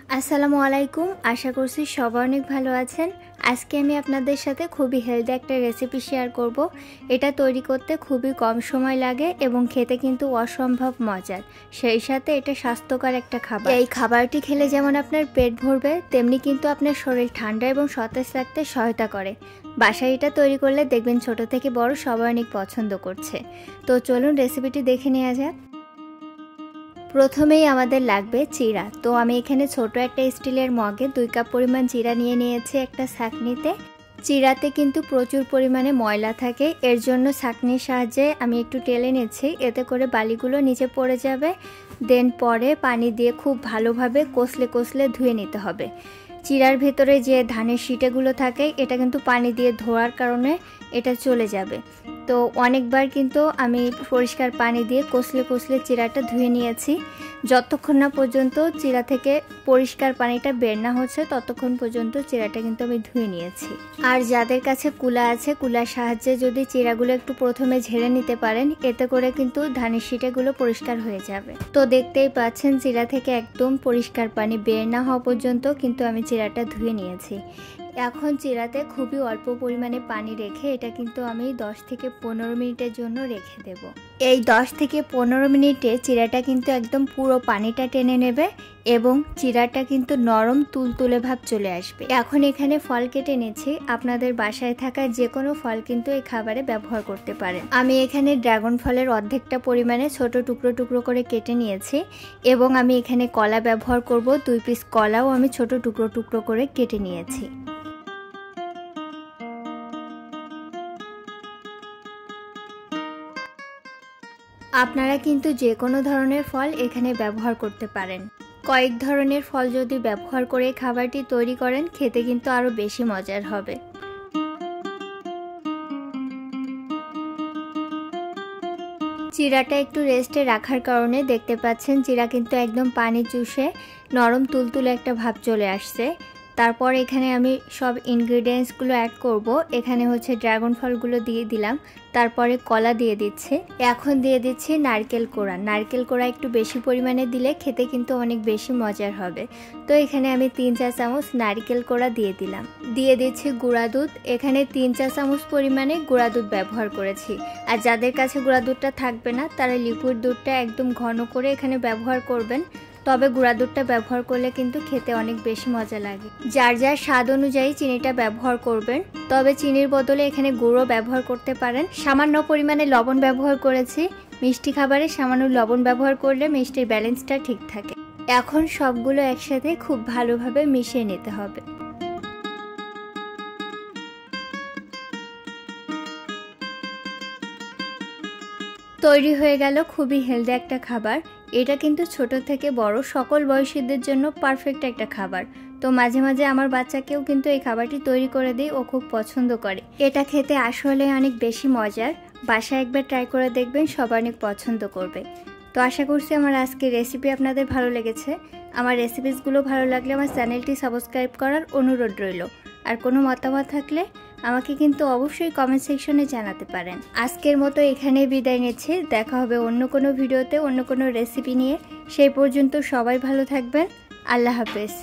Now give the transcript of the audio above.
আসসালামু আলাইকুম। আশা করছি সবাই অনেক ভালো আছেন। আজকে আমি আপনাদের সাথে খুবই হেলদি একটা রেসিপি শেয়ার করব। এটা তৈরি করতে খুবই কম সময় লাগে এবং খেতে কিন্তু অসম্ভব মজার। সেই সাথে এটা স্বাস্থ্যকর একটা খাবার। এই খাবারটি খেলে যেমন আপনার পেট ভরবে, তেমনি কিন্তু আপনার শরীর ঠান্ডা এবং সতেজ রাখতে সহায়তা করে। বাসায় এটা তৈরি করলে দেখবেন ছোট থেকে বড় সবাই অনেক পছন্দ করছে। তো চলুন রেসিপিটি দেখে নেওয়া যাক। প্রথমেই আমাদের লাগবে চিড়া। তো আমি এখানে ছোট একটা স্টিলের মগে 2 কাপ পরিমাণ চিড়া নিয়ে নিয়েছি একটা ছাঁকনিতে। চিড়াতে কিন্তু প্রচুর পরিমাণে ময়লা থাকে, এর জন্য ছাঁকনির সাহায্যে আমি একটু টেলে নিচ্ছি, এতে করে বালিগুলো নিচে পড়ে যাবে। দেন পরে পানি দিয়ে খুব ভালোভাবে কষলে ধুয়ে নিতে হবে। চিড়ার ভেতরে যে ধানের শিটাগুলো থাকে এটা কিন্তু পানি দিয়ে ধোয়ার কারণে এটা চলে যাবে। তো অনেকবার কিন্তু আমি পরিষ্কার পানি দিয়ে কষলে চিড়াটা ধুয়ে নিয়েছি। যতক্ষণ না পর্যন্ত চিড়া থেকে পরিষ্কার পানিটা বের না হচ্ছে ততক্ষণ পর্যন্ত চিড়াটা কিন্তু আমি ধুয়ে নিয়েছি। আর যাদের কাছে কুলা আছে, কুলার সাহায্যে যদি চিড়াগুলো একটু প্রথমে ঝেড়ে নিতে পারেন, এতে করে কিন্তু ধানের শিটাগুলো পরিষ্কার হয়ে যাবে। তো দেখতেই পাচ্ছেন চিড়া থেকে একদম পরিষ্কার পানি বের না হওয়া পর্যন্ত কিন্তু আমি চিড়াটা ধুয়ে নিয়েছি। এখন চিড়াতে খুবই অল্প পরিমাণে পানি রেখে এটা কিন্তু আমি 10 থেকে 15 মিনিটের জন্য রেখে দেব। এই 10 থেকে 15 মিনিটে চিড়াটা কিন্তু একদম পুরো পানিটা টেনে নেবে এবং চিড়াটা কিন্তু নরম তুলতুলে ভাব চলে আসবে। এখন এখানে ফল কেটে নিয়েছি। আপনাদের বাসায় থাকা যে কোনো ফল কিন্তু এই খাবারে ব্যবহার করতে পারেন। আমি এখানে ড্রাগন ফলের অর্ধেকটা পরিমাণে ছোট টুকরো করে কেটে নিয়েছি এবং আমি এখানে কলা ব্যবহার করব। 2 পিস কলাও আমি ছোট টুকরো করে কেটে নিয়েছি। আপনারা কিন্তু যে কোনো ধরনের ফল এখানে ব্যবহার করতে পারেন। কয়েক ধরনের ফল যদি ব্যবহার করে খাবারটি তৈরি করেন, খেতে কিন্তু আরও বেশি মজার হবে। চিড়াটা একটু রেস্টে রাখার কারণে দেখতে পাচ্ছেন চিড়া কিন্তু একদম পানি চুষে নরম তুলতুলে একটা ভাব চলে আসছে। তারপর এখানে আমি সব ইনগ্রিডিয়েন্টসগুলো অ্যাড করব। এখানে হচ্ছে ড্রাগন ফলগুলো দিয়ে দিলাম, তারপরে কলা দিয়ে দিচ্ছি, এখন দিয়ে দিচ্ছি নারকেল কোড়া। নারকেল কোড়া একটু বেশি পরিমাণে দিলে খেতে কিন্তু অনেক বেশি মজার হবে। তো এখানে আমি 3 চা চামচ নারকেল কোড়া দিয়ে দিলাম। দিয়ে দিচ্ছি গুঁড়া দুধ। এখানে 3 চা চামচ পরিমাণে গুঁড়া দুধ ব্যবহার করেছি। আর যাদের কাছে গুঁড়া দুধটা থাকবে না, তারা লিকুইড দুধটা একদম ঘন করে এখানে ব্যবহার করবেন। তবে গুঁড়া দুধটা ব্যবহার করলে কিন্তু খেতে অনেক বেশি মজা লাগে। যার যার স্বাদ অনুযায়ী চিনিটা ব্যবহার করবেন, তবে চিনির বদলে এখানে গুঁড়ো ব্যবহার করতে পারেন। সামান্য পরিমাণে লবণ ব্যবহার করেছি। মিষ্টি খাবারে সামান্য লবণ ব্যবহার করলে মিষ্টির ব্যালেন্সটা ঠিক থাকে। এখন সবগুলো একসাথে খুব ভালোভাবে মিশিয়ে নিতে হবে। তৈরি হয়ে গেল খুবই হেলদি একটা খাবার। এটা কিন্তু ছোট থেকে বড় সকল বয়সীদের জন্য পারফেক্ট একটা খাবার। তো মাঝে মাঝে আমার বাচ্চাকেও কিন্তু এই খাবারটি তৈরি করে দিই, ও খুব পছন্দ করে। এটা খেতে আসলে অনেক বেশি মজার। বাসায় একবার ট্রাই করে দেখবেন, সবাই অনেক পছন্দ করবে। তো আশা করছি আমার আজকের রেসিপি আপনাদের ভালো লেগেছে। আমার রেসিপিসগুলো ভালো লাগলে আমার চ্যানেলটি সাবস্ক্রাইব করার অনুরোধ রইল। আর কোনো মতামত থাকলে আমাকে কিন্তু অবশ্যই কমেন্ট সেকশনে জানাতে পারেন। আজকের মতো এখানেই বিদায় নিচ্ছি। দেখা হবে অন্য কোনো ভিডিওতে অন্য কোনো রেসিপি নিয়ে। সেই পর্যন্ত সবাই ভালো থাকবেন। আল্লাহ হাফেজ।